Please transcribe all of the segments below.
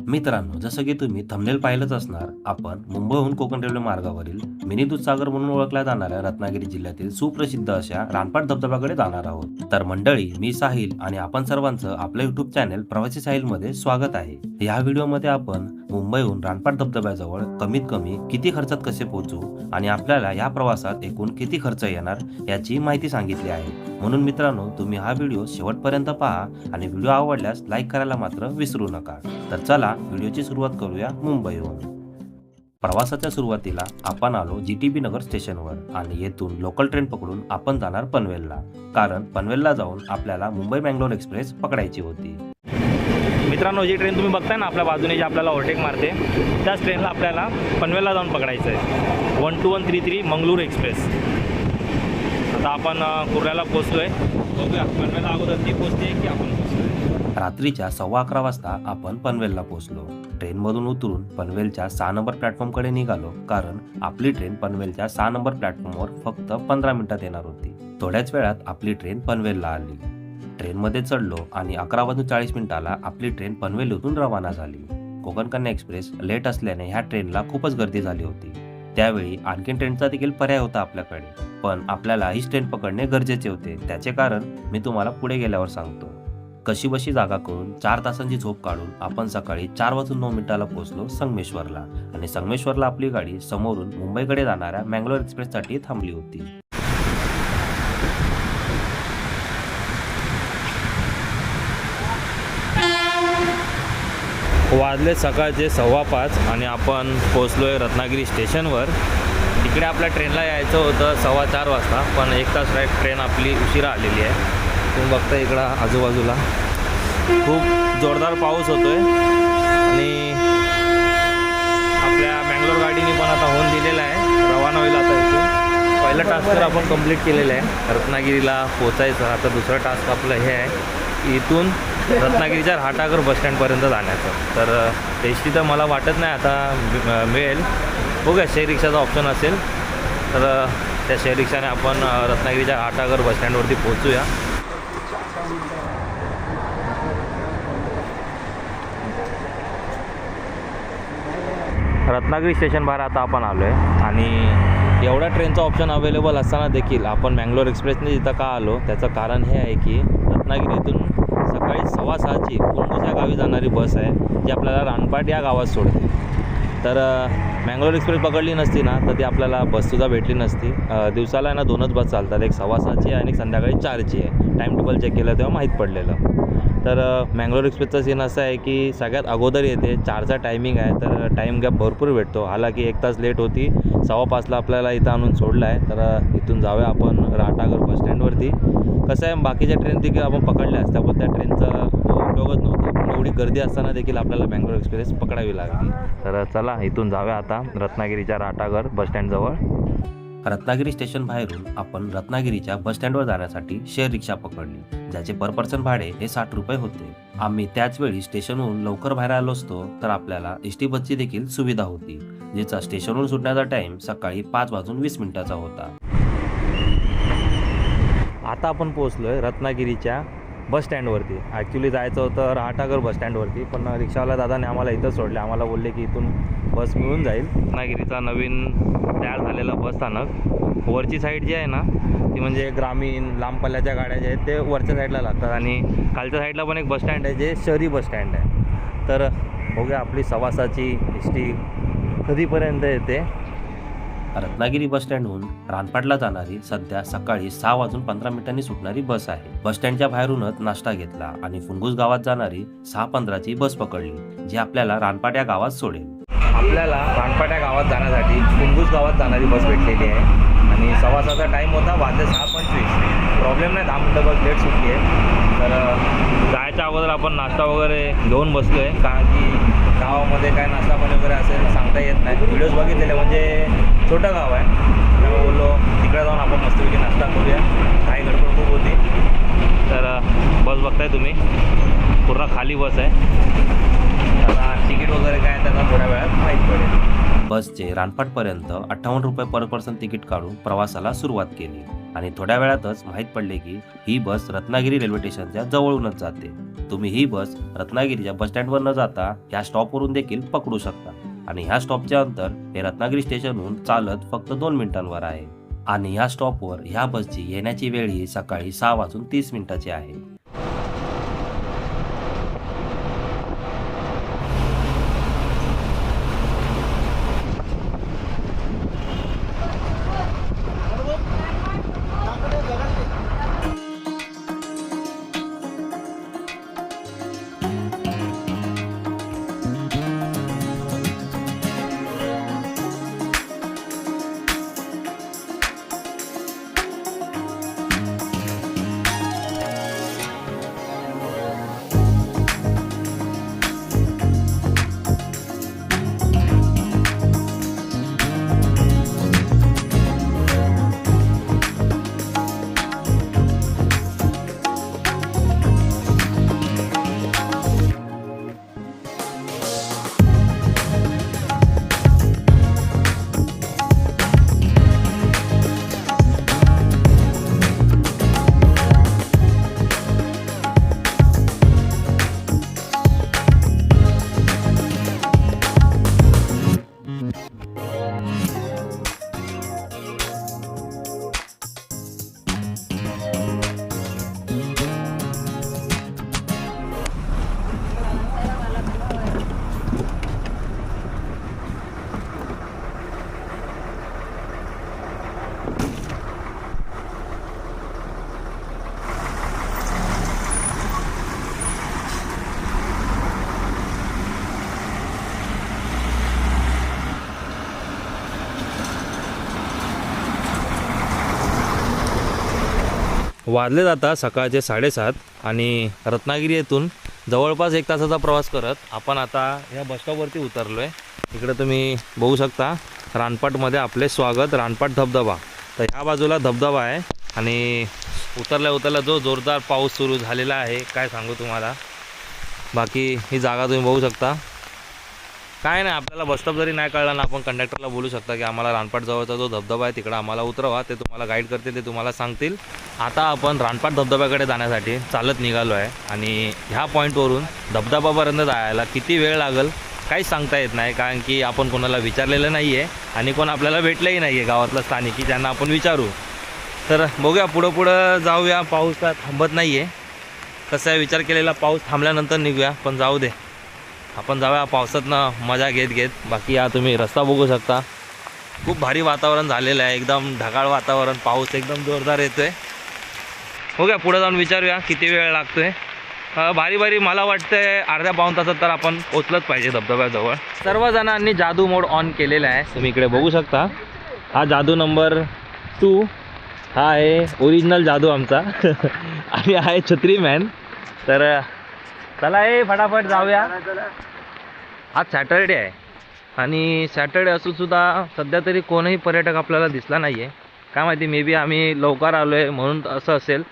मित्रांनो, जसं की तुम्ही थंबनेल पाहिलंच असणार, आपण मुंबईहून कोकण रेल्वे मार्गावरील मिनी दूधसागर म्हणून ओळखल्या जाणाऱ्या रत्नागिरी जिल्ह्यातील सुप्रसिद्ध अशा रानपाट धबधब्याकडे जाणार आहोत. तर मंडळी, मी साहिल आणि आपण सर्वांचं आपल्या युट्यूब चॅनल प्रवासी साहिलमध्ये स्वागत आहे. या व्हिडिओमध्ये आपण मुंबईहून रानपाट धबधब्याजवळ कमीत कमी किती खर्चात कसे पोहोचू आणि आपल्याला या प्रवासात एकूण किती खर्च येणार याची माहिती सांगितली आहे. म्हणून मित्रांनो, तुम्ही हा व्हिडिओ शेवटपर्यंत पहा आणि व्हिडिओ आवडल्यास लाईक करायला मात्र विसरू नका. तर चला व्हिडिओची सुरुवात करूया मुंबईहून. प्रवासाच्या सुरुवातीला आपण आलो GTB नगर स्टेशनवर आणि येथून लोकल ट्रेन पकडून आपण जाणार पनवेलला, कारण पनवेलला जाऊन आपल्याला मुंबई बँगलोर एक्सप्रेस पकडायची होती. मित्रांनो, जी ट्रेन तुम्ही बघताय ना आपल्या बाजूने जी आपल्याला ओव्हरटेक मारते, त्याच ट्रेनला आपल्याला पनवेलला जाऊन पकडायचं आहे. 12133 मंगळूर एक्सप्रेस. आता आपण कुर्ल्याला पोहोचलो आहे. बघूया पनवेलला अगोदर ती पोहोचते की आपण पोहोचलो. रात्रीच्या 11:15 वाजता आपण पनवेलला पोहोचलो. ट्रेनमधून उतरून पनवेलच्या 6 नंबर प्लॅटफॉर्मकडे निघालो, कारण आपली ट्रेन पनवेलच्या 6 नंबर प्लॅटफॉर्मवर फक्त 15 मिनिटात येणार होती. थोड्याच वेळात आपली ट्रेन पनवेलला आली. ट्रेनमध्ये चढलो आणि 11:40 आपली ट्रेन पनवेल येथून रवाना झाली. कोकण कन्या एक्सप्रेस लेट असल्याने ह्या ट्रेनला खूपच गर्दी झाली होती. त्यावेळी आणखीन ट्रेनचा देखील पर्याय होता आपल्याकडे, पण आपल्याला हीच ट्रेन पकडणे गरजेचे होते. त्याचे कारण मी तुम्हाला पुढे गेल्यावर सांगतो. कशीबशी जागा करून 4 तासांची झोप काढून आपण सकाळी 4:09 पोहोचलो संगमेश्वरला आणि संगमेश्वरला आपली गाडी समोरून मुंबईकडे जाणाऱ्या मँगलोर एक्सप्रेससाठी थांबली होती. वाजले सकाळचे 5:15 आणि आपण पोचलो आहे रत्नागिरी स्टेशनवर. तिकडे आपल्या ट्रेनला यायचं होतं 4:15 वाजता, पण 1 तास ट्रेन आपली उशिरा आलेली आहे. तुम्ही बघता इकडं आजूबाजूला खूप जोरदार पाऊस होतो आहे आणि आपल्या मँगलोर गाडीने पण आता होऊन दिलेला आहे. रवाना होईल आता इथून. पहिला टास्क तर आपण कंप्लीट केलेला आहे, रत्नागिरीला पोचायचं. आता दुसरा टास्क आपलं हे आहे, इथून रत्नागिरीच्या रहाटागर बसस्टँडपर्यंत जाण्याचं. तर टेस्टी तर मला वाटत नाही आता मिळेल. बघूया, शेअर रिक्षाचा ऑप्शन असेल तर त्या शेअर रिक्षाने आपण रत्नागिरीच्या रहाटागर बसस्टँडवरती पोहोचूया. रत्नागिरी स्टेशन बाहेर आता आपण आलो आहे आणि एवढ्या ट्रेनचा ऑप्शन अवेलेबल असताना देखील आपण मँगलोर एक्सप्रेसने इथं का आलो, त्याचं कारण हे आहे की रत्नागिरीतून सकाळी 6:15ची पुंगूस या गावी जाणारी बस आहे, जी आपल्याला रानपाट या गावात सोडते. तर मँगलोर एक्सप्रेस पकडली नसती ना तर ती आपल्याला बससुद्धा भेटली नसती. दिवसाला ना 2च बस चालतात, एक 6:15ची आहे आणि एक संध्याकाळी 4ची आहे. टाईम टेबल चेक केलं तेव्हा माहीत पडलेलं. तर मँगलोर एक्सप्रेसचा सीन असा आहे की सगळ्यात अगोदर येते, 4चा टायमिंग आहे, तर टाईम गॅप भरपूर भेटतो. हालाकी 1 तास लेट होती, 5:15ला आपल्याला इथं आणून सोडलं आहे. तर इथून जाऊया आपण रहाटागर बसस्टँडवरती. कसं आहे, बाकीच्या ट्रेन देखील आपण पकडल्या असत्या, पण त्या ट्रेनचा उपयोगच नव्हता. पण एवढी गर्दी असताना देखील आपल्याला मँगलोर एक्सप्रेस पकडावी लागली. तर चला इथून जाऊया आता रत्नागिरीच्या रहाटागर बसस्टँडजवळ. रत्नागिरी स्टेशन बाहेरून आपण रत्नागिरीच्या बसस्टँडवर जाण्यासाठी शेअर रिक्षा पकडली, ज्याचे पर पर्सन भाडे हे 60 रुपये होते. आम्ही त्याचवेळी स्टेशनहून लवकर बाहेर आलो असतो तर आपल्याला एसटी बसची देखील सुविधा होती, जिचा स्टेशनवरून सुटण्याचा टाइम सकाळी 5:20 होता. आता आपण पोहोचलो आहे रत्नागिरीच्या बसस्टँडवरती. ॲक्च्युली जायचं होतं रहाटागर बसस्टँडवरती, पण रिक्षावाल्या दादाने आम्हाला इथं सोडले. आम्हाला बोलले की इथून बस मिळून जाईल. रत्नागिरीचा नवीन तयार झालेला बसस्थानक. वरची साईड जी आहे ना ती म्हणजे ग्रामीण लांब पल्ल्याच्या गाड्या ज्या आहेत ते वरच्या साईडला लागतात आणि खालच्या साईडला पण एक बसस्टँड आहे जे शहरी बसस्टँड आहे. तर बघूया आपली 6:15ची एसटी कधीपर्यंत येते. रत्नागिरी बसस्टँडहून रानपाटला जाणारी सध्या सकाळी 6:15 सुटणारी बस आहे. बसस्टँडच्या बाहेरूनच नाश्ता घेतला आणि फुंगूस गावात जाणारी 6:15ची बस पकडली, जी आपल्याला रानपाट या गावात सोडेल. आपल्याला रानपाट या गावात जाण्यासाठी फुंगूस गावात जाणारी बस भेटलेली आहे आणि 6:15चा टाईम होता, वाजले 6:25. प्रॉब्लेम नाही, 10 मिनटं बस लेट सुटली आहे. तर जायच्या अगोदर आपण नाश्ता वगैरे घेऊन बसलो आहे, कारण की गावामध्ये काय नाश्ता पाणी वगैरे असेल सांगता येत नाही. व्हिडिओज बघितलेले, म्हणजे छोटं गाव आहे, त्यामुळे बोललो तिकडे जाऊन आपण मस्तपैकी नाश्ता करूया. काही गडबड खूप होती. तर बस बघताय तुम्ही, पूर्ण खाली बस आहे. आता तिकीट वगैरे काय त्याचा थोड्या वेळात माहीत पडेल. बसचे रानपाटपर्यंत 58 रुपये पर पर्सन तिकीट काढून प्रवासाला सुरुवात केली. आणि थोड्या वेळातच माहीत पडले की ही बस रत्नागिरी रेल्वे स्टेशनच्या जवळूनच जाते. तुम्ही ही बस रत्नागिरीच्या बस स्टँडवर न जाता या स्टॉपवरून देखील पकडू शकता आणि ह्या स्टॉपचे अंतर हे रत्नागिरी स्टेशनहून चालत फक्त 2 मिनिटांवर आहे. आणि ह्या स्टॉपवर ह्या बसची येण्याची वेळ ही सकाळी 6:30 आहे. वाजले जातात सकाळचे 7:30 आणि रत्नागिरी येथून जवळपास 1 तासाचा प्रवास करत आपण आता ह्या बसस्टॉपवरती उतरलो आहे. इकडे तुम्ही बघू शकता रानपाटमध्ये आपले स्वागत, रानपाट धबधबा. तर ह्या बाजूला धबधबा आहे आणि उतरल्या जो जोरदार पाऊस सुरू झालेला आहे काय सांगू तुम्हाला. बाकी ही जागा तुम्ही बघू शकता. काय नाही, आपल्याला बसस्टॉप जरी नाही कळला ना आपण कंडक्टरला बोलू शकता की आम्हाला रानपाट जवळचा जो धबधबा आहे तिकडं आम्हाला उतरवा. ते तुम्हाला गाईड करतील, ते तुम्हाला सांगतील. आता आपण रानपाट धबधब्याकडे जाण्यासाठी चालत निघालो आहे आणि ह्या पॉईंटवरून धबधबापर्यंत जायला किती वेळ लागेल काहीच सांगता येत नाही, कारण की आपण कोणाला विचारलेलं नाही आहे आणि कोण आपल्याला भेटलंही नाही आहे गावातलं स्थानिक की ज्यांना आपण विचारू. तर बघूया, पुढं जाऊया. पाऊस काय थांबत नाही आहे. कसं आहे, विचार केलेला पाऊस थांबल्यानंतर निघूया, पण जाऊ दे, आपण जाऊया पावसातनं मजा घेत. बाकी हा तुम्ही रस्ता बघू शकता. खूप भारी वातावरण झालेलं आहे, एकदम ढगाळ वातावरण, पाऊस एकदम जोरदार येतो आहे. बघूया पुढे जाऊन विचारूया किती वेळ लागतो आहे. भारी मला वाटतंय अर्ध्या पाऊण तासात तर आपण पोचलंच पाहिजे धबधब्याजवळ. सर्वजणांनी जादू मोड ऑन केलेला आहे, तुम्ही इकडे बघू शकता. हा जादू नंबर 2 हा आहे ओरिजिनल जादू आमचा आणि आहे छत्री मॅन. तर चला फटाफट जाऊया. आज सॅटर्डे आहे आणि सॅटर्डे असूनसुद्धा सध्या तरी कोणीही पर्यटक आपल्याला दिसला नाही आहे. काय माहिती, मे बी आम्ही लवकर आलो आहे म्हणून असं असेल.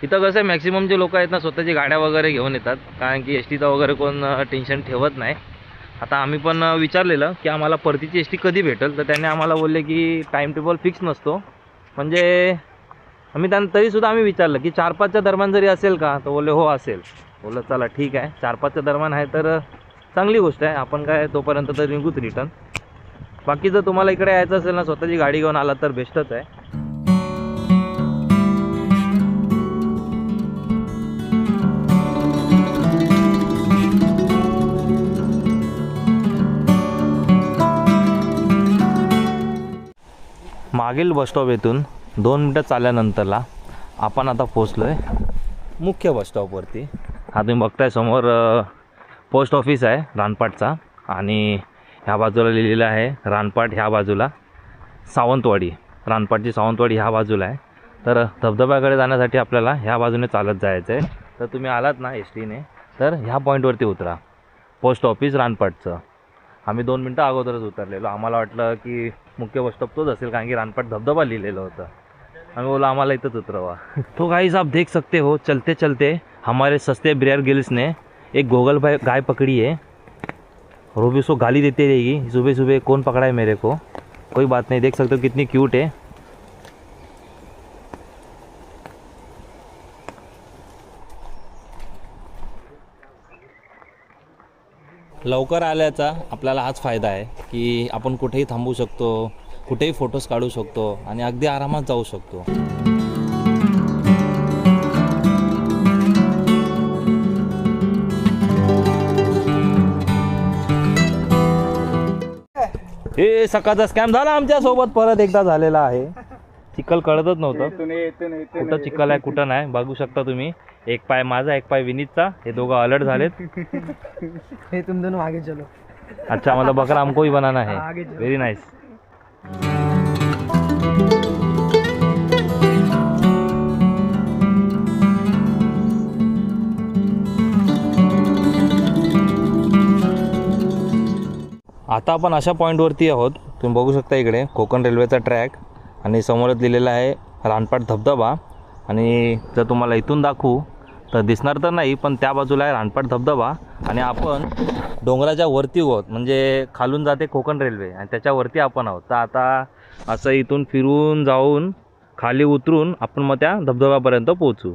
इथं कसं आहे, मॅक्सिमम जे लोक आहेत ना स्वतःची गाड्या वगैरे घेऊन येतात, कारण की एस टीचा वगैरे कोण टेन्शन ठेवत नाही. आता आम्ही पण विचारलेलं की आम्हाला परतीची एस टी कधी भेटेल, तर त्यांनी आम्हाला बोलले की टाईम टेबल फिक्स नसतो. म्हणजे तरीसुद्धा आम्ही विचारलं की 4-5च्या दरम्यान जरी असेल का, तर बोलले हो असेल. बोललं चला ठीक आहे, 4-5च्या दरम्यान आहे तर चांगली गोष्ट आहे, आपण काय तोपर्यंत तर निघूच रिटर्न. बाकी जर तुम्हाला इकडे यायचं असेल ना स्वतःची गाडी घेऊन आला तर बेस्टच आहे. मागील बसस्टॉप येथून 2 मिनटं चालल्यानंतरला आपण आता पोचलो आहे मुख्य बसस्टॉपवरती. हा तुम्ही बघताय समोर पोस्ट ऑफिस आहे रानपाटचा आणि ह्या बाजूला लिहिलेलं आहे रानपाट, ह्या बाजूला सावंतवाडी, रानपाटची सावंतवाडी ह्या बाजूला आहे. तर धबधब्याकडे जाण्यासाठी आपल्याला ह्या बाजूने चालत जायचं आहे. तर तुम्ही आलात ना एस टीने तर ह्या पॉईंटवरती उतरा, पोस्ट ऑफिस रानपाटचं. आम्ही 2 मिनटं अगोदरच उतरलेलो, आम्हाला वाटलं की मुख्य बसस्टॉप तोच असेल कारण की रानपाट धबधबा लिहिलेलं होतं. आम्ही बोला आम्हाला इथंच उतरवा. तो गाइस आप देख सकते हो चलते चलते हमारे सस्ते ब्रेयर गिल्स ने एक गोगल गाय पकड़ी है और वो भी उसको गाली देते रहेगी सुबह सुबह, कौन पकड़ा है मेरे को, कोई बात नहीं. देख सकते हो कितनी क्यूट है. लवकर आल्याचा आपल्याला हाच फायदा आहे की आपण कुठेही थांबू शकतो, कुठेही फोटोज काढू शकतो आणि अगदी आरामात जाऊ शकतो. हे सकाळचा स्कॅम झाला आमच्यासोबत परत एकदा झालेला आहे. चिखल कळतच नव्हतं कुठं चिखल आहे कुठं नाही. बघू शकता तुम्ही, एक पाय माझा एक पाय विनीतचा, हे दोघं अलर्ट झालेत. हे तुम दोनों आगे चलो. अच्छा मतलब बकरा हमको ही बनाना है. आगे चलो. Very nice. आता आपण अशा पॉईंटवरती आहोत, तुम्ही बघू शकता इकडे कोकण रेल्वेचा ट्रॅक आणि समोरच लिहिलेला आहे रानपाट धबधबा. आणि जर तुम्हाला इथून दाखवू तर दिसणार तर नाही, पण त्या बाजूला आहे रानपाट धबधबा आणि आपण डोंगराच्या वरती आहोत, म्हणजे खालून जाते कोकण रेल्वे आणि त्याच्यावरती आपण आहोत. तर आता असं इथून फिरून जाऊन खाली उतरून आपण मग त्या धबधब्यापर्यंत पोहोचू.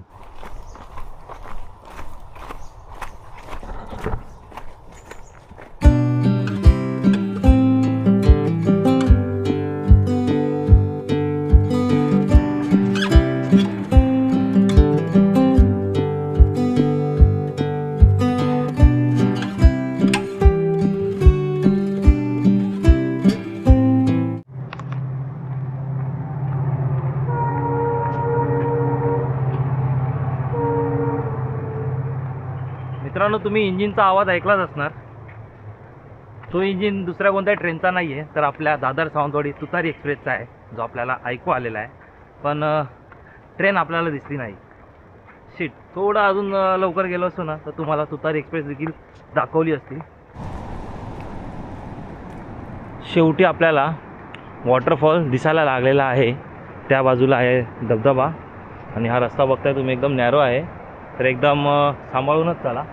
मित्रांनो, तुम्ही इंजिनचा आवाज ऐकलाच असणार. तो इंजिन दुसऱ्या कोणत्या ट्रेनचा नाही आहे, तर आपल्या दादर सावंतवाडी तुतारी एक्सप्रेसचा आहे, जो आपल्याला ऐकू आलेला आहे. पण ट्रेन आपल्याला दिसली नाही. शिट, थोडं अजून लवकर गेलो असतो ना तर तुम्हाला तुतारी एक्सप्रेस देखील दाखवली असती. शेवटी आपल्याला वॉटरफॉल दिसायला लागलेला आहे. त्या बाजूला आहे धबधबा आणि हा रस्ता बघताय तुम्ही एकदम नॅरो आहे, तर एकदम सांभाळूनच चला.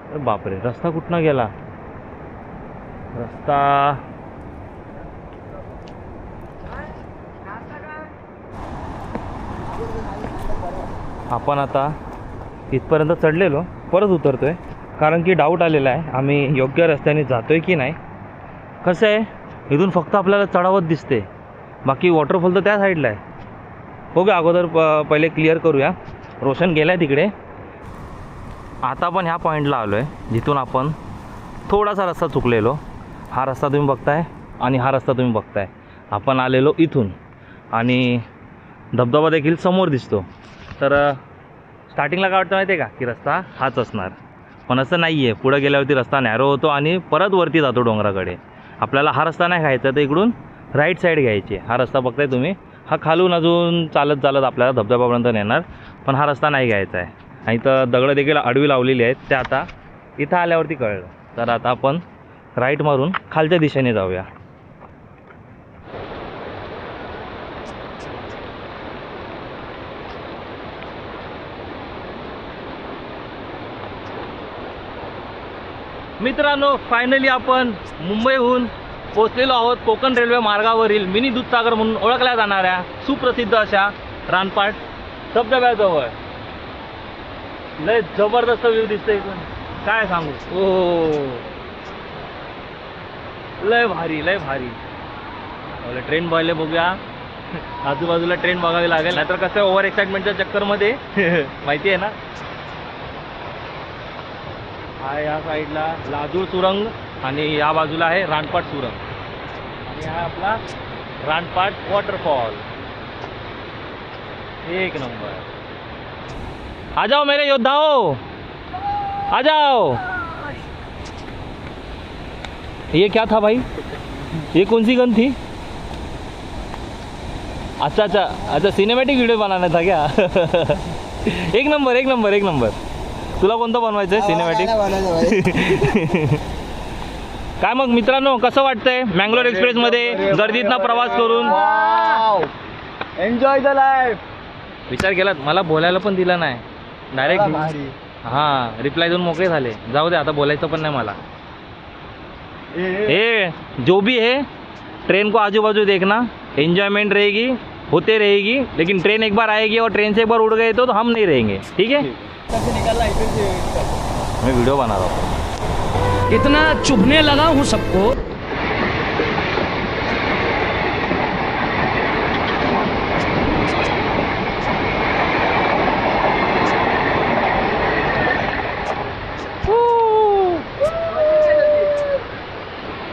अरे बापरे, रस्ता कुठनं गेला? रस्ता आपण आता इथपर्यंत चढलेलो, परत उतरतोय कारण की डाऊट आलेला आहे आम्ही योग्य रस्त्याने जातोय की नाही. कसं आहे, इथून फक्त आपल्याला चढावत दिसते, बाकी वॉटरफॉल तर त्या साईडला आहे. बघूया, अगोदर पहिले क्लिअर करूया. रोशन गेला आहे तिकडे. आता आपण ह्या पॉईंटला आलो आहे जिथून आपण थोडासा रस्ता चुकलेलो. हा रस्ता तुम्ही बघताय आणि हा रस्ता तुम्ही बघताय. आपण आलेलो इथून आणि धबधबा देखील समोर दिसतो. तर स्टार्टिंगला काय वाटतं माहिती आहे का की रस्ता हाच असणार, पण असं नाही आहे. पुढं गेल्यावरती रस्ता नॅरो होतो आणि परत वरती जातो डोंगराकडे. आपल्याला हा रस्ता नाही घ्यायचा, तर इकडून राईट साईड घ्यायची. हा रस्ता बघताय तुम्ही, हा खालून अजून चालत चालत आपल्याला धबधब्यापर्यंत नेणार, पण हा रस्ता नाही घ्यायचा आहे. आणि इथं दगडं देखील आडवी लावलेली आहेत, त्या आता इथं आल्यावरती कळलं. तर आता आपण राईट मारून खालच्या दिशेने जाऊया. मित्रांनो, फायनली आपण मुंबईहून पोचलेलो आहोत कोकण रेल्वे मार्गावरील मिनी दूधसागर म्हणून ओळखल्या जाणाऱ्या सुप्रसिद्ध अशा रानपाट धबधब्याजवळ. लय जबरदस्त व्ह्यू दिसतोय इथून, काय सांगू. ओ लय भारी, लय भारी. ट्रेन बघले, बघूया. आजूबाजूला ट्रेन बघावी लागेल, नाहीतर कसं ओव्हर एक्साइटमेंटच्या चक्करमध्ये माहिती आहे ना. हा या साईडला लाजूळ सुरंग आणि या बाजूला आहे रानपाट सुरंग आणि हा आपला रानपाट वॉटरफॉल. एक नंबर. आ जाओ मेरे योद्धाओं, आ जाओ. ये क्या था भाई, ये कौन सी गन थी? अच्छा अच्छा अच्छा, सिनेमॅटिक व्हिडिओ बनाना था क्या? एक नंबर, एक नंबर, एक नंबर. तुला कोणतं बनवायचं आहे सिनेमॅटिक? काय मग मित्रांनो, कसं वाटतंय मँगलोर एक्सप्रेसमध्ये गर्दीतनं प्रवास करून? Enjoy the life. विचार केला, मला बोलायला पण दिलं नाही डायरेक्ट. हां, रिप्लाय देऊन मोकळे झाले. जाऊ दे, आता बोलायचं पण नाही मला. ए जो भी है, ट्रेन को आजू बाजू देखना, एंजॉयमेंट रहेगी, होते रहेगी, लेकिन ट्रेन एक बार आएगी और ट्रेन से एक बार उड़ गए तो हम नहीं रहेंगे, ठीक है? कैसे निकलना है? मैं वीडियो बना रहा हूँ. इतना चुभने लगा हूँ सबको।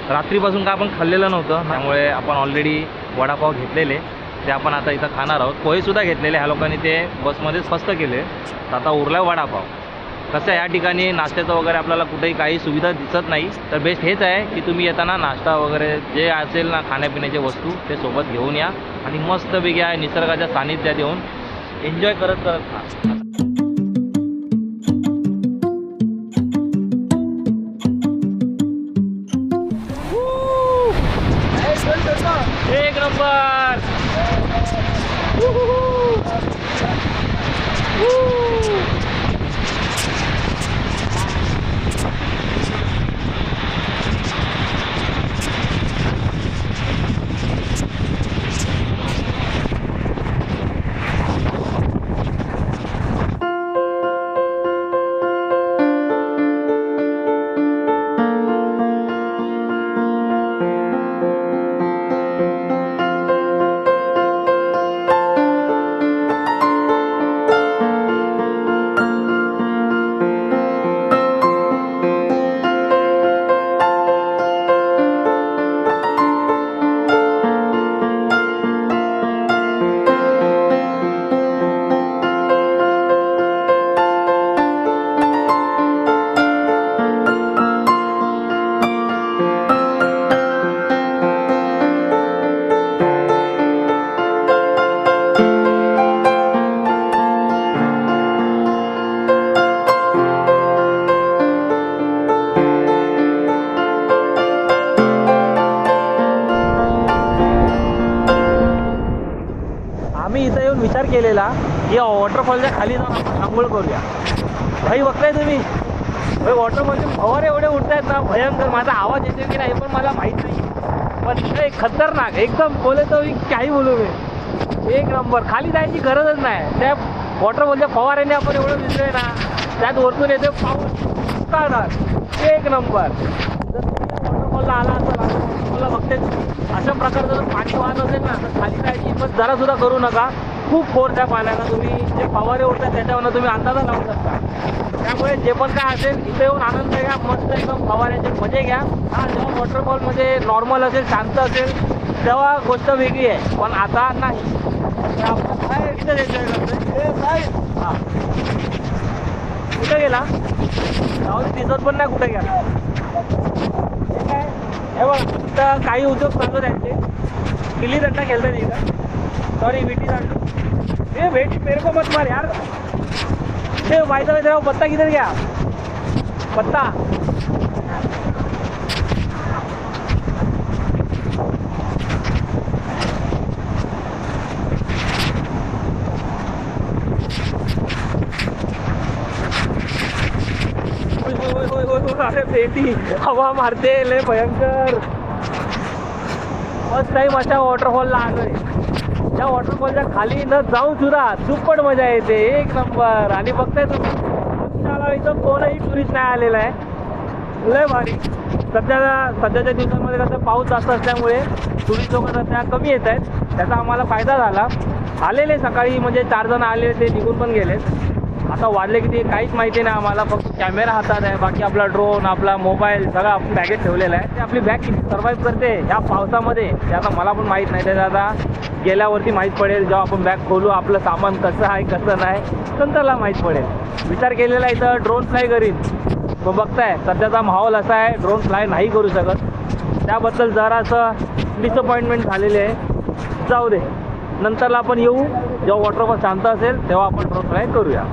रात्रीपासून काय आपण खाल्लेलं नव्हतं, त्यामुळे आपण ऑलरेडी वडापाव घेतलेले ते आपण आता इथं खाणार आहोत. पोहेसुद्धा घेतलेले, ह्या लोकांनी ते बसमध्ये स्वस्त केले. तर आता उरला वडापाव. कसं आहे, या ठिकाणी नाश्त्याचं वगैरे आपल्याला कुठेही काही सुविधा दिसत नाही. तर बेस्ट हेच आहे की तुम्ही येताना नाश्ता वगैरे जे असेल ना खाण्यापिण्याचे वस्तू ते सोबत घेऊन या आणि मस्तपैकी आहे निसर्गाच्या सानिध्यात येऊन एन्जॉय करत करत खा. एक नंबर. आम्ही इथं येऊन विचार केलेला की वॉटरफॉलच्या खाली जाऊन आपण आंघोळ करूया. भाई बघताय तुम्ही, भाई वॉटरफॉलचे फवारे एवढे उडत आहेत ना भयंकर. माझा आवाज येतो की नाही पण मला माहीत नाही, पण ते खतरनाक एकदम बोले तो काही बोलू मी. एक नंबर. खाली जायची गरजच नाही. त्या वॉटरफॉलच्या फवाऱ्याने आपण एवढं दिसतोय ना, त्यात वरतून येते पाऊस काढणार. एक नंबर. जर तुम्ही वॉटरफॉलला आला असाल, वॉटरफॉलला बघते अशा प्रकारचं जर पाणी वाहत असेल ना तर खाली जायची हिंमत जरासुद्धा करू नका. खूप फोर्स आहे पाण्याला. तुम्ही जे फवारे उडतात त्याच्यावरनं तुम्ही अंदाजा लावू शकता. त्यामुळे जे पण काय असेल इथे येऊन आनंद घ्या, मस्त एकदम फवाऱ्याचे मजे घ्या. हा, जेव्हा वॉटरफॉलमध्ये नॉर्मल असेल, शांत असेल तेव्हा गोष्ट वेगळी आहे, पण आता नाही. तर आपण काय इथं एन्जॉय करतोय. हां, कुठं गेला जाऊन दिसत पण नाही कुठे गेला. ठीक आहे, हे बघ तिथं काही उद्योग चालू त्यांचे. गिल्ली दंडा खेळतात इथं. सॉरी, विटी दांडू. ये बेटी मेरे को मत मार यार. ये वायदा तेरा पत्ता किधर गया? पत्ता अरे बेटी हवा मारते लय भयंकर. फर्स्ट टाइम अशा वॉटरफॉलला आलोय. त्या वॉटरफॉलच्या खाली न जाऊन सुद्धा सुपर मजा येते. एक नंबर. आणि बघताय तुम्ही इथं कोणही टुरिस्ट नाही आलेला आहे. लय भारी. सध्याच्या दिवसांमध्ये कसं पाऊस जास्त असल्यामुळे टुरिस्ट लोक सध्या कमी येत आहेत. त्याचा आम्हाला फायदा झाला. आलेले सकाळी म्हणजे 4 जण आले, ते निघून पण गेलेत. आता वाजले किती काहीच माहिती नाही आम्हाला. फक्त कॅमेरा हातात आहे, बाकी आपला ड्रोन, आपला मोबाईल सगळं आपण बॅगेत ठेवलेला आहे. ते आपली बॅग किती सर्वाईव्ह करते ह्या पावसामध्ये ते आता मला पण माहीत नाही. त्याचं आता गेल्यावरती माहीत पडेल. जेव्हा आपण बॅग खोलू आपलं सामान कसं आहे कसं नाही नंतरला माहीत पडेल. विचार केलेला इथं ड्रोन फ्लाय करीन, मग बघताय सध्याचा माहोल असा आहे ड्रोन फ्लाय नाही करू शकत. त्याबद्दल जरासं डिसअपॉइंटमेंट झालेले आहे. जाऊ दे, नंतरला आपण येऊ जेव्हा वॉटरफॉल शांत असेल तेव्हा आपण ड्रोन फ्लाय करूया.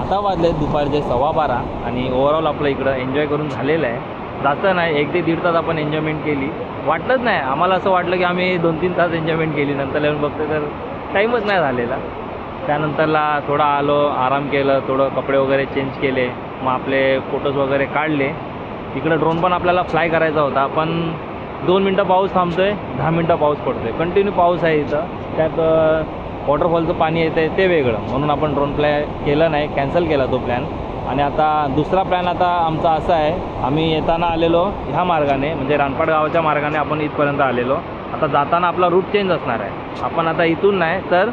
आता वाजले दुपारचे 12:15 आणि ओव्हरऑल आपलं इकडं एन्जॉय करून झालेलं आहे. जास्त नाही 1 ते 1.5 तास आपण एन्जॉयमेंट केली. वाटलंच नाही आम्हाला, असं वाटलं की आम्ही 2-3 तास एन्जॉयमेंट केली. नंतर येऊन बघतो तर टाईमच नाही झालेला. त्यानंतरला थोडा आलो, आराम केलं, थोडं कपडे वगैरे चेंज केले, मग आपले फोटोज वगैरे काढले. इकडं ड्रोन पण आपल्याला फ्लाय करायचा होता, पण 2 मिनटं पाऊस थांबतो आहे, 10 मिनटं पाऊस पडतो आहे, कंटिन्यू पाऊस आहे इथं. त्यात वॉटरफॉलचं पाणी येतं आहे ते वेगळं, म्हणून आपण ड्रोन फ्लाय केलं नाही, कॅन्सल केला तो प्लॅन. आणि आता दुसरा प्लॅन आता आमचा असा आहे, आम्ही येताना आलेलो ह्या मार्गाने, म्हणजे रानपाड गावाच्या मार्गाने आपण इथपर्यंत आलेलो. आता जाताना आपला रूट चेंज असणार आहे. आपण आता इथून नाही तर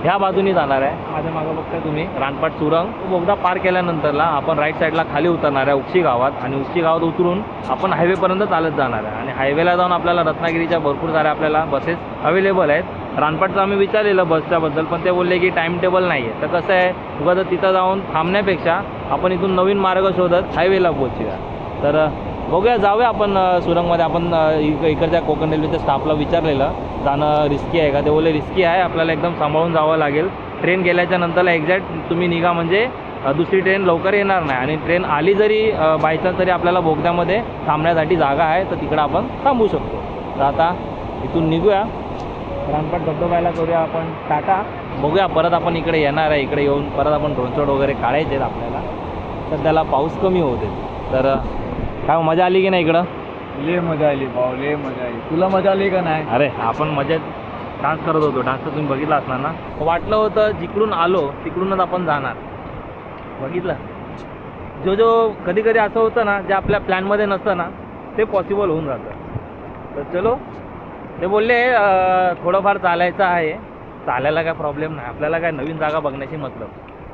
ह्या बाजूनी जाणार आहे. माझ्या मागं बघताय तुम्ही रानपाट सुरंग. बोगदा पार केल्यानंतरला आपण राईट साईडला खाली उतरणार आहे उक्षी गावात, आणि उक्षी गावात उतरून आपण हायवेपर्यंत चालत जाणार आहे. आणि हायवेला जाऊन आपल्याला रत्नागिरीच्या भरपूर साऱ्या आपल्याला बसेस अवेलेबल आहेत. रानपाटचं आम्ही विचारलेलं बसच्याबद्दल, पण ते बोलले की टाईम टेबल नाही आहे. तर कसं आहे, उगा तर तिथं जाऊन थांबण्यापेक्षा आपण इथून नवीन मार्ग शोधत हायवेला पोहोचूया. तर बघूया, जाऊया आपण सुरंगमध्ये. आपण इकडच्या कोकण रेल्वेच्या स्टाफला विचारलेलं जाणं रिस्की आहे का, ते बोलले रिस्की आहे, आपल्याला एकदम सांभाळून जावं लागेल. ट्रेन गेल्याच्या नंतरला एक्झॅक्ट तुम्ही निघा, म्हणजे दुसरी ट्रेन लवकर येणार नाही. आणि ट्रेन आली जरी बायचान्स तरी आपल्याला बोगद्यामध्ये थांबण्यासाठी जागा आहे, तर तिकडं आपण थांबू शकतो. तर आता इथून निघूया, रानपाट धबधब्याला करूया आपण टाटा. बघूया परत आपण इकडे येणार आहे. इकडे येऊन परत आपण ड्रोन शॉट वगैरे काढायचे आहेत आपल्याला. सध्याला पाऊस कमी होते. तर काय मजा आली की नाही इकडं? ले मजा आली भाऊ, ले मजा आली. तुला मजा आली का नाही? अरे आपण मजेत डान्स करत होतो. डान्स तर तुम्ही बघितला असणार ना. वाटलं होतं जिकडून आलो तिकडूनच आपण जाणार. बघितलं, जो कधी कधी असं होतं ना, जे आपल्या प्लॅनमध्ये नसतं ना, ते पॉसिबल होऊन जातं. तर चलो, ते बोलले थोडंफार चालायचं आहे. चालायला काय प्रॉब्लेम नाही, आपल्याला काय नवीन जागा बघण्याची मतलब.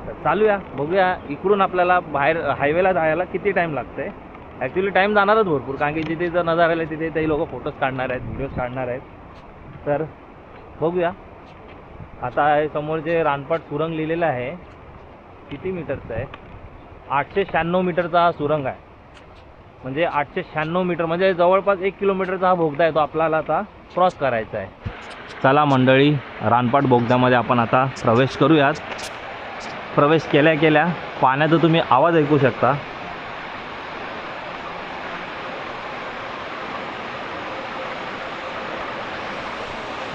तर चालूया, बघूया इकडून आपल्याला बाहेर हायवेला जायला किती टाईम लागतं आहे. ॲक्च्युली टाईम जाणारच भरपूर, कारण की जिथे जर नजारा आले तिथे ते लोक फोटोज काढणार आहेत, व्हिडिओज काढणार आहेत. तर बघूया. आता समोर जे रानपाट सुरंग लिहिलेलं आहे, किती मीटरचं आहे? 896 मीटरचा हा सुरंग आहे. म्हणजे 896 मीटर म्हणजे जवळपास 1 किलोमीटरचा हा बोगदा आहे, तो आपल्याला आता क्रॉस करायचा आहे. चला मंडळी, रानपाट बोगद्यामध्ये आपण आता प्रवेश करूयात. प्रवेश केल्या केल्या पाण्याचा तुम्ही आवाज ऐकू शकता.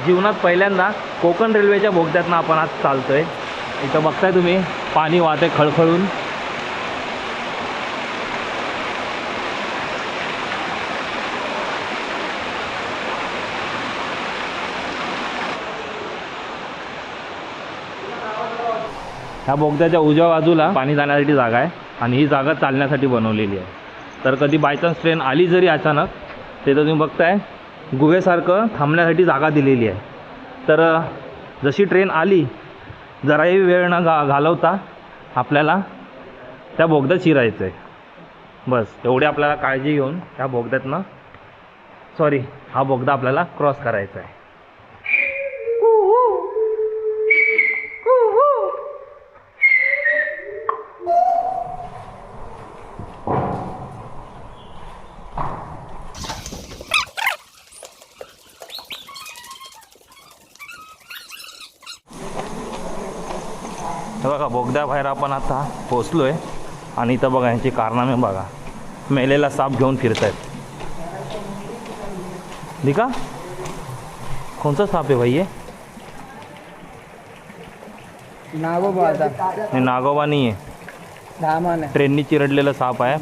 जीवनात पहिल्यांदा कोकण रेल्वेच्या बोगद्यातनं आपण आज चालतोय. इथं बघताय तुम्ही पाणी वाहते खळखळून. ह्या बोगद्याच्या उजव्या बाजूला पाणी जाण्यासाठी जागा आहे, आणि ही जागा चालण्यासाठी बनवलेली आहे. तर कधी बायचान्स ट्रेन आली जरी अचानक, ते तर तुम्ही बघताय गुहेसारखं थांबण्यासाठी जागा दिलेली आहे. तर जशी ट्रेन आली, जराही वेळ न घालवता आपल्याला त्या बोगद्यात शिरायचं आहे. बस एवढी आपल्याला काळजी घेऊन त्या बोगद्यातनं हा बोगदा आपल्याला क्रॉस करायचा आहे. हे बघा, बोगद्याबाहेर आपण आता पोचलो आहे. आणि इथं बघा यांची कारनामे बघा. मेलेला साप घेऊन फिरत आहेत. दिका कोणचा साप आहे भाई? नागोबा. हे नागोबा नाही आहे, धामन है. ट्रेननी चिरडलेला साप आहे.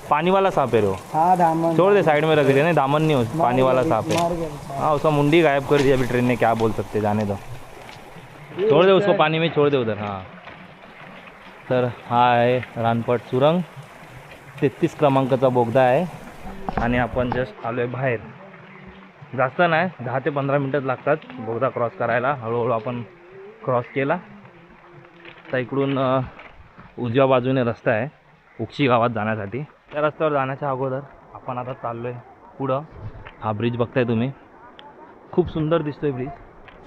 पानी वाला सांप है वो. हाँ धामन. छोड़ दे, साइड में रख दे. नहीं दामन नहीं हो, पानी वाला सांप है. मार गया. हाँ, उसका मुंडी गायब कर दिया अभी ट्रेन ने, क्या बोल सकते, जाने दो. छोड़ दे उसको, पानी में छोड़ दे उधर. हाँ, तर हा आहे रानपाट सुरंग. 33 क्रमांकाचा बोगदा आहे. आणि आपण जस्ट आलो आहे बाहेर. जास्त नाही, 10 ते 15 मिनटं लागतात बोगदा क्रॉस करायला. हळूहळू आपण क्रॉस केला. तर इकडून उजव्या बाजूने रस्ता आहे उक्षी गावात जाण्यासाठी. त्या रस्त्यावर जाण्याच्या अगोदर आपण आता चाललो आहे पुढं. हा ब्रिज बघताय तुम्ही, खूप सुंदर दिसतोय ब्रिज.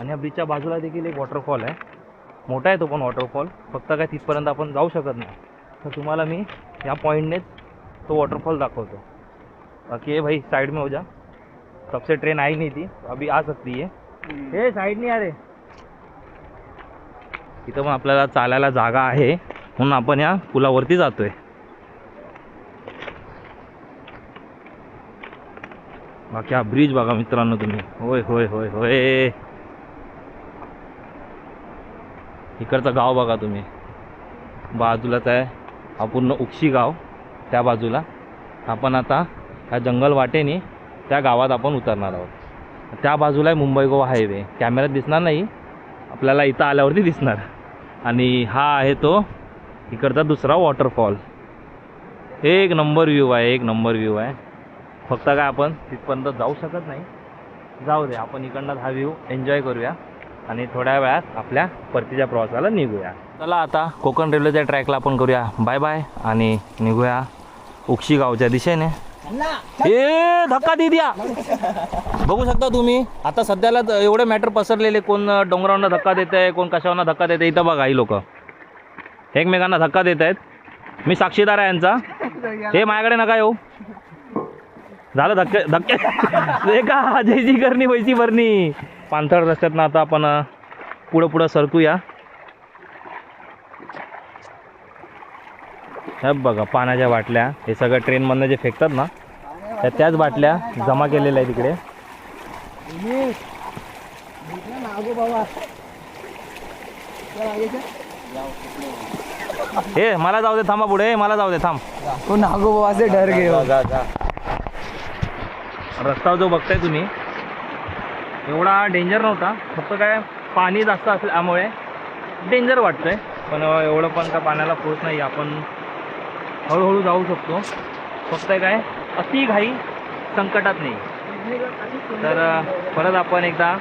आणि या ब्रिजच्या बाजूला देखील एक वॉटरफॉल आहे. मोठा आहे तो पण वॉटरफॉल, फक्त काय तिथपर्यंत आपण जाऊ शकत नाही. तर तुम्हाला मी या पॉईंटनेच तो वॉटरफॉल दाखवतो. बाकी ये भाई साइड में हो जा, कब से ट्रेन आई नहीं थी, अभी आ सकती है. हे साइड नहीं आ रे. इथं पण आपल्याला चालायला जागा आहे. म्हणून आपण या पुलावरती जातोय. बाकी हा ब्रिज बघा मित्रांनो तुम्ही. होय होय होय होय. इकडचं गाव बघा तुम्ही. बाजूलाच आहे हा पूर्ण उक्षी गाव. त्या बाजूला आपण आता ह्या जंगल वाटेने त्या गावात आपण उतरणार आहोत. त्या बाजूला आहे मुंबई गोवा हायवे. कॅमेऱ्यात दिसणार नाही आपल्याला, इथं आल्यावरती दिसणार. आणि हा आहे तो इकडचा दुसरा वॉटरफॉल. एक नंबर व्ह्यू आहे, एक नंबर व्ह्यू आहे. फक्त काय आपण तिथपर्यंत जाऊ शकत नाही. जाऊ दे, आपण इकडनं हा व्ह्यू एन्जॉय करूया आणि थोड्या वेळात आपल्या परतीच्या प्रवासाला निघूया. चला आता कोकण रेल्वेच्या ट्रॅकला आपण करूया बाय बाय आणि निघूया उक्षी गावच्या दिशेने. ए धक्का दे द्या. बघू शकता तुम्ही आता सध्याला एवढे मॅटर पसरलेले. कोण डोंगरावरनं धक्का देत आहे, कोण कशावरनं धक्का देत आहे. इथं बघा ही लोक एकमेकांना धक्का देत आहेत. मी साक्षीदार आहे यांचा. हे माझ्याकडे नका येऊ. झालं धक्के धक्के हे का जयची करणी वैसी भरणी. पाणथळ रस्त्यातनं आता आपण पुढं पुढं सरकूया. हे बघा पाण्याच्या बाटल्या. हे सगळं ट्रेनमधनं जे फेकतात ना त्याच बाटल्या जमा केलेल्या आहेत तिकडे. हे मला जाऊ दे, थांबा पुढे. मला जाऊ दे, थांब. तो नागोबा से डर गए हो. रस्ता जो बघताय तुम्ही एवढा डेंजर नव्हता. फक्त काय पाणी जास्त असल्यामुळे डेंजर वाटतंय. पण एवढं पण का पाण्याला फोर्स नाही. आपण हळूहळू जाऊ शकतो. फक्त काय अति घाई संकटात नाही. तर परत आपण एकदा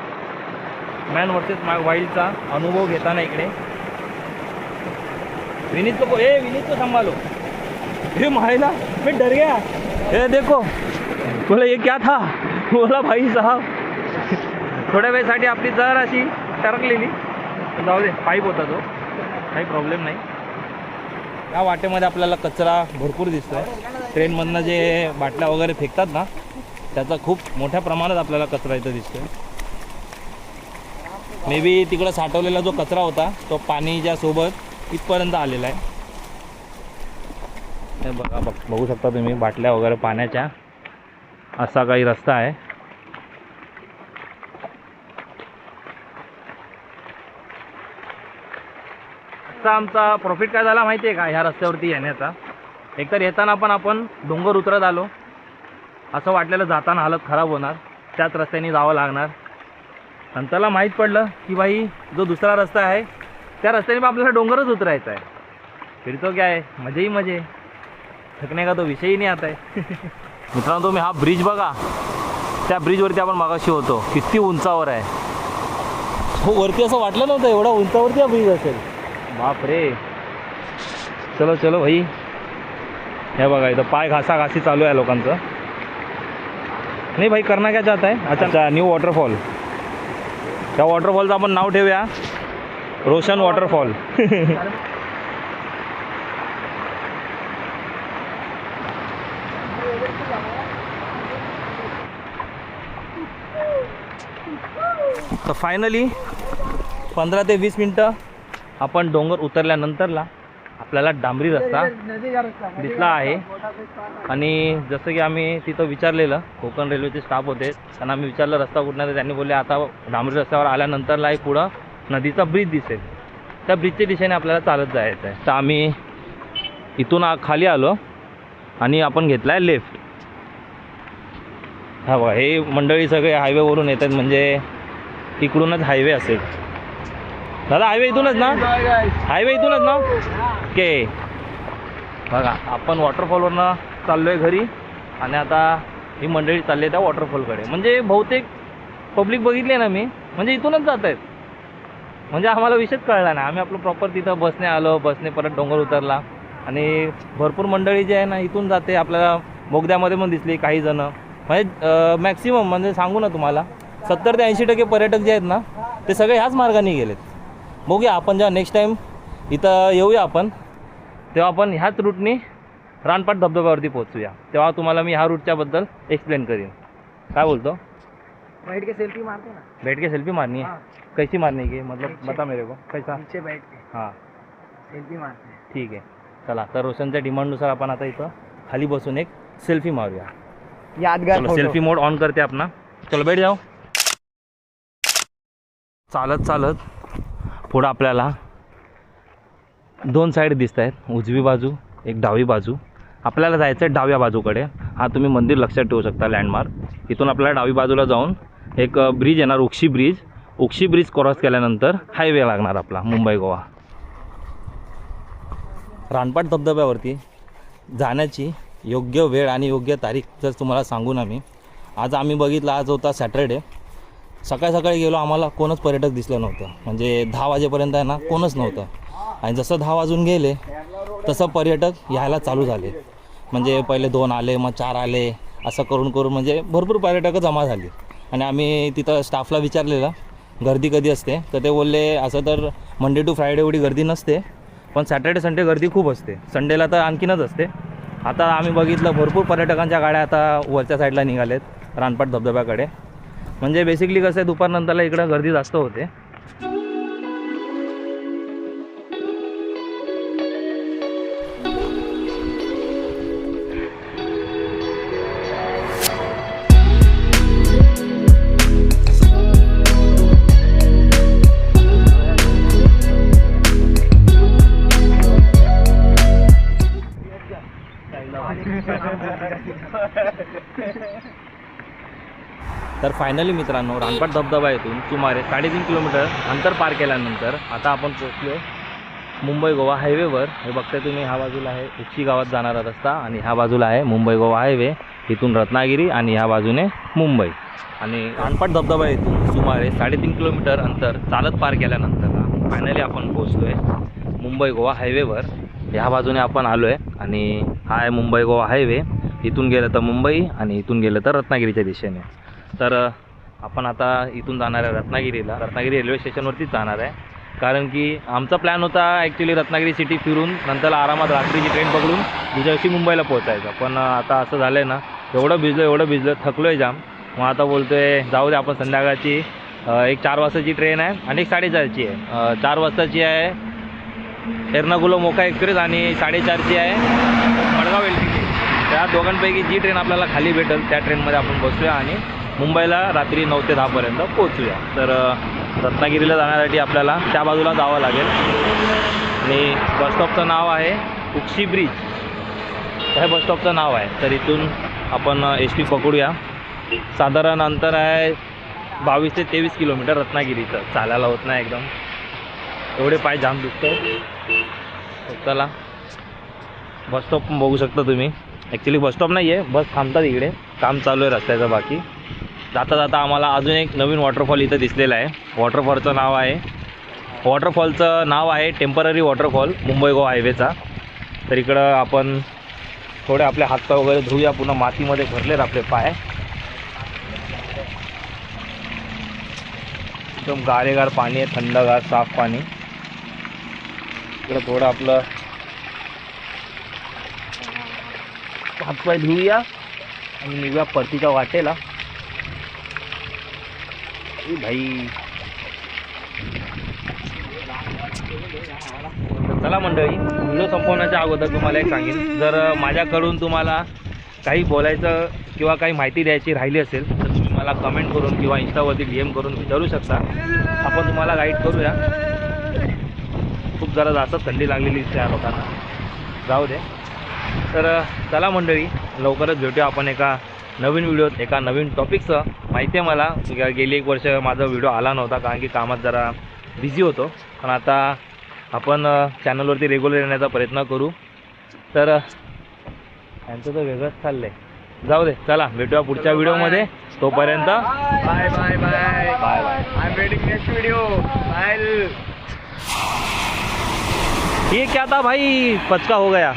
मॅन वर्सेस वाईल्डचा अनुभव घेताना इकडे विनीत को विनीत को संभालो. हे मायला मैं डर गया. हे देखो बोला ये क्या था. बोला भाई साहब थोड्या वेळसाठी आपली जर अशी टरकलेली. जाऊ दे, पाईप होता तो, काही प्रॉब्लेम नाही. या वाटेमध्ये आपल्याला कचरा भरपूर दिसतोय. ट्रेनमधनं जे बाटल्या वगैरे फेकतात ना त्याचा खूप मोठ्या प्रमाणात आपल्याला कचरा इथं दिसतोय. मे बी तिकडं साठवलेला जो कचरा होता तो पाणीच्या सोबत इथपर्यंत आलेला आहे. हे बघा बघू शकता तुम्ही बाटल्या वगैरे पाण्याच्या. असा काही रस्ता आहे. आमचा प्रॉफिट काय झाला माहिती आहे का ह्या रस्त्यावरती येण्याचा. एकतर येताना पण आपण डोंगर उतरत आलो. असं वाटलेलं जाताना हालत खराब होणार, त्याच रस्त्याने जावं लागणार. नंतरला माहीत पडलं की भाई जो दुसरा रस्ता आहे त्या रस्त्याने पण आपल्याला डोंगरच उतरायचा आहे. फिर तो क्या है, मजे ही मजे. थकने का तो विषय ही नाही आता आहे. मित्रांनो तुम्ही हा ब्रिज बघा. त्या ब्रिजवरती आपण मागाशी होतो. किती उंचावर आहे. हो वरती असं वाटलं नव्हतं एवढा उंचावरती हा ब्रिज असेल. बाप रे. चलो चलो भाई. हे बघा इथं पाय घासाघासी चालू आहे लोकांचं. नाही भाई करना क्या चाहता है. अच्छा न्यू वॉटरफॉल. त्या वॉटरफॉलचं आपण नाव ठेवूया रोशन वॉटरफॉल. तर फायनली 15 ते 20 मिनटं आपण डोंगर उतरल्यानंतरला आपल्याला डांबरी रस्ता दिसला आहे. आणि जसं की आम्ही तिथं विचारलेलं, कोकण रेल्वेचे स्टाफ होते त्यांना आम्ही विचारलं रस्ता कुठला, तर त्यांनी बोलले आता डांबरी रस्त्यावर आल्यानंतरला एक पुढं नदीचा ब्रिज दिसेल, त्या ब्रिजच्या दिशेने आपल्याला चालत जायचं आहे. तर आम्ही इथून खाली आलो आणि आपण घेतला आहे लेफ्ट. हा बघा हे मंडळी सगळे हायवेवरून येतात, म्हणजे इकडूनच हायवे असेल. दादा हायवे इथूनच ना, हायवे इथूनच ना. ओके बघा आपण वॉटरफॉलवरनं चाललो आहे घरी आणि आता ही मंडळी चालली आहे त्या वॉटरफॉलकडे. म्हणजे बहुतेक पब्लिक बघितली ना मी, म्हणजे इथूनच जात आहेत. म्हणजे आम्हाला विषयच कळला नाही. आम्ही आपलं प्रॉपर तिथं बसने आलो, बसने परत डोंगर उतरला आणि भरपूर मंडळी जी आहे ना इथून जाते. आपल्याला बोगद्यामध्ये पण दिसली काही जणं. म्हणजे मॅक्सिमम म्हणजे सांगू ना तुम्हाला 70 ते 80% पर्यटक जे आहेत ना ते सगळे ह्याच मार्गाने गेलेत. बघूया आपण जेव्हा नेक्स्ट टाईम इथं येऊया आपण, तेव्हा आपण ह्याच रूटनी रानपाट धबधब्यावरती पोहोचूया. तेव्हा तुम्हाला मी ह्या रूटच्याबद्दल एक्सप्लेन करीन. काय बोलतो. बैठ के सेल्फी मारते ना. बैठ के सेल्फी मारनी है. कैसी मारने की मतलब बता मेरे को कैसा. नीचे बैठ के हाँ सेल्फी मारते हैं. ठीक आहे, चला तर रोशनच्या डिमांडनुसार आपण आता इथं खाली बसून एक सेल्फी मारूया. यादगार चलो सेल्फी मोड ऑन करते अपना. चलो बैठ जाओ. चालत चालत पुढं आपल्याला 2 साईड दिसत आहेत, उजवी बाजू एक डावी बाजू. आपल्याला जायचं आहे डाव्या बाजूकडे. हा तुम्ही मंदिर लक्षात ठेवू शकता, लँडमार्क. इथून आपल्याला डावी बाजूला जाऊन एक ब्रिज येणार, उक्षी ब्रिज क्रॉस केल्यानंतर हायवे लागणार आपला मुंबई गोवा. रानपाट धबधब्यावरती जाण्याची योग्य वेळ आणि योग्य तारीख जर तुम्हाला सांगू ना मी, आज आम्ही बघितलं, आज होता सॅटरडे. सकाळी गेलो, आम्हाला कोणच पर्यटक दिसलं नव्हतं. म्हणजे 10 वाजेपर्यंत आहे ना कोणच नव्हतं. आणि जसं 10 वाजून गेले तसं पर्यटक यायला चालू झाले. म्हणजे पहिले 2 आले, मग 4 आले, असं करून म्हणजे भरपूर पर्यटकं जमा झाली. आणि आम्ही तिथं स्टाफला विचारलेलं गर्दी कधी असते, तर ते बोलले असं तर मंडे टू फ्रायडे एवढी गर्दी नसते, पण सॅटर्डे संडे गर्दी खूप असते. संडेला तर आणखीनच असते. आता आम्ही बघितलं भरपूर पर्यटकांच्या गाड्या आता वरच्या साईडला निघालेत रानपाट धबधब्याकडे. म्हणजे बेसिकली कसं आहे, दुपारनंतरला इकडं गर्दी जास्त होते. तर फायनली मित्रांनो, रानपाट धबधबा येथून सुमारे 3.5 किलोमीटर अंतर पार केल्यानंतर आता आपण पोहोचलो आहे मुंबई गोवा हायवेवर. हे बघताय तुम्ही, ह्या बाजूला आहे उक्षी गावात जाणारा रस्ता आणि ह्या बाजूला आहे मुंबई गोवा हायवे. इथून रत्नागिरी आणि ह्या बाजूने मुंबई. आणि रानपाट धबधबा येथून सुमारे 3.5 किलोमीटर अंतर चालत पार केल्यानंतर फायनली आपण पोहोचलो आहे मुंबई गोवा हायवेवर. ह्या बाजूने आपण आलो आहे आणि हा आहे मुंबई गोवा हायवे. इथून गेलं तर मुंबई आणि इथून गेलं तर रत्नागिरीच्या दिशेने. तर आपण आता इथून जाणार आहे रत्नागिरी रेल्वे स्टेशनवरतीच जाणार आहे. कारण की आमचा प्लॅन होता ॲक्च्युली रत्नागिरी सिटी फिरून नंतर आरामात रात्रीची ट्रेन पकडून दुसऱ्या दिवशी मुंबईला पोहोचायचं. पण आता असं झालं आहे ना, एवढं भिजलो थकलो आहे जाम. मग आता बोलतो आहे जाऊ दे, आपण संध्याकाळची एक 4 वाजताची ट्रेन आहे आणि एक 4:30ची आहे. 4 वाजताची आहे एर्नाकुलम मोका एक्सप्रेस आणि 4:30ची आहे मडगाव एलटीटी. त्या दोघांपैकी जी ट्रेन आपल्याला खाली भेटेल त्या ट्रेनमध्ये आपण बसूया आणि मुंबईला रात्री 9 ते 10पर्यंत पोहोचूया. तर रत्नागिरीला जाण्यासाठी आपल्याला त्या बाजूला जावं लागेल. आणि बसस्टॉपचं नाव आहे उक्षी ब्रिज, हे बसस्टॉपचं नाव आहे. तर इथून आपण एस.टी. पकडूया. साधारण अंतर आहे 22 ते 23 किलोमीटर रत्नागिरीचं. चालायला होत नाही एकदम, एवढे पाय जाम दुखतो. चला, बसस्टॉप पण बघू शकता तुम्ही. ॲक्च्युली बसस्टॉप नाही आहे, बस थांबतात इकडे, काम चालू आहे रस्त्याचं. बाकी जाता जाता आम्हाला अजून एक नवीन वॉटरफॉल इथं दिसलेला आहे. वॉटरफॉलचं नाव आहे टेम्पररी वॉटरफॉल मुंबई गोवा हायवेचा. तर इकडं आपण थोडे आपले हातपाय वगैरे धुऊया, पुन्हा मातीमध्ये भरलेत आपले पाय. एकदम गारेगार पाणी आहे, थंडगार साफ पाणी. इकडं थोडं आपलं हातपाय धुऊया आणि निघूया परतीच्या वाटेला. भाई चला मंडळी, व्हिडिओ संपवण्याच्या अगोदर तुम्हाला एक सांगेन, जर माझ्याकडून तुम्हाला काही बोलायचं किंवा काही माहिती द्यायची राहिली असेल तर तुम्ही मला कमेंट करून किंवा इंस्टावरती DM करून विचारू शकता. आपण तुम्हाला गाईड करूया. खूप जरा जास्त थंडी लागलेली दिसते या लोकांना, जाऊ दे. तर चला मंडळी, लवकरच भेटूया आपण एका नवीन व्हिडिओत एका नवीन टॉपिकचं. माहिती आहे मला गेली 1 वर्ष माझा व्हिडिओ आला नव्हता, कारण की कामात जरा बिझी होतो. पण आता आपण चॅनलवरती रेग्युलर येण्याचा प्रयत्न करू. तर त्यांचं तर वेगळंच चाललं आहे, जाऊ दे. चला भेटूया पुढच्या व्हिडिओमध्ये. तोपर्यंत bye bye bye bye bye. I am waiting next video. Bye. ये क्या था भाई, पचका हो गया.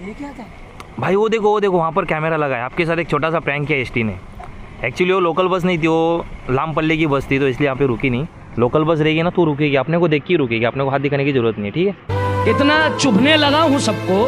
ये क्या था भाई वो देखो वहाँ पर कैमरा लगा है. आपके साथ एक छोटा सा प्रैंक किया एसटी ने. एक्चुअली वो लोकल बस नहीं थी, वो लाम पल्ले की बस थी, तो इसलिए यहाँ पे रुकी नहीं. लोकल बस रहेगी ना तो रुकेगी, अपने को देख के ही रुकेगी, अपने को हाथ दिखाने की जरूरत नहीं है. ठीक है. इतना चुभने लगा हूँ सबको.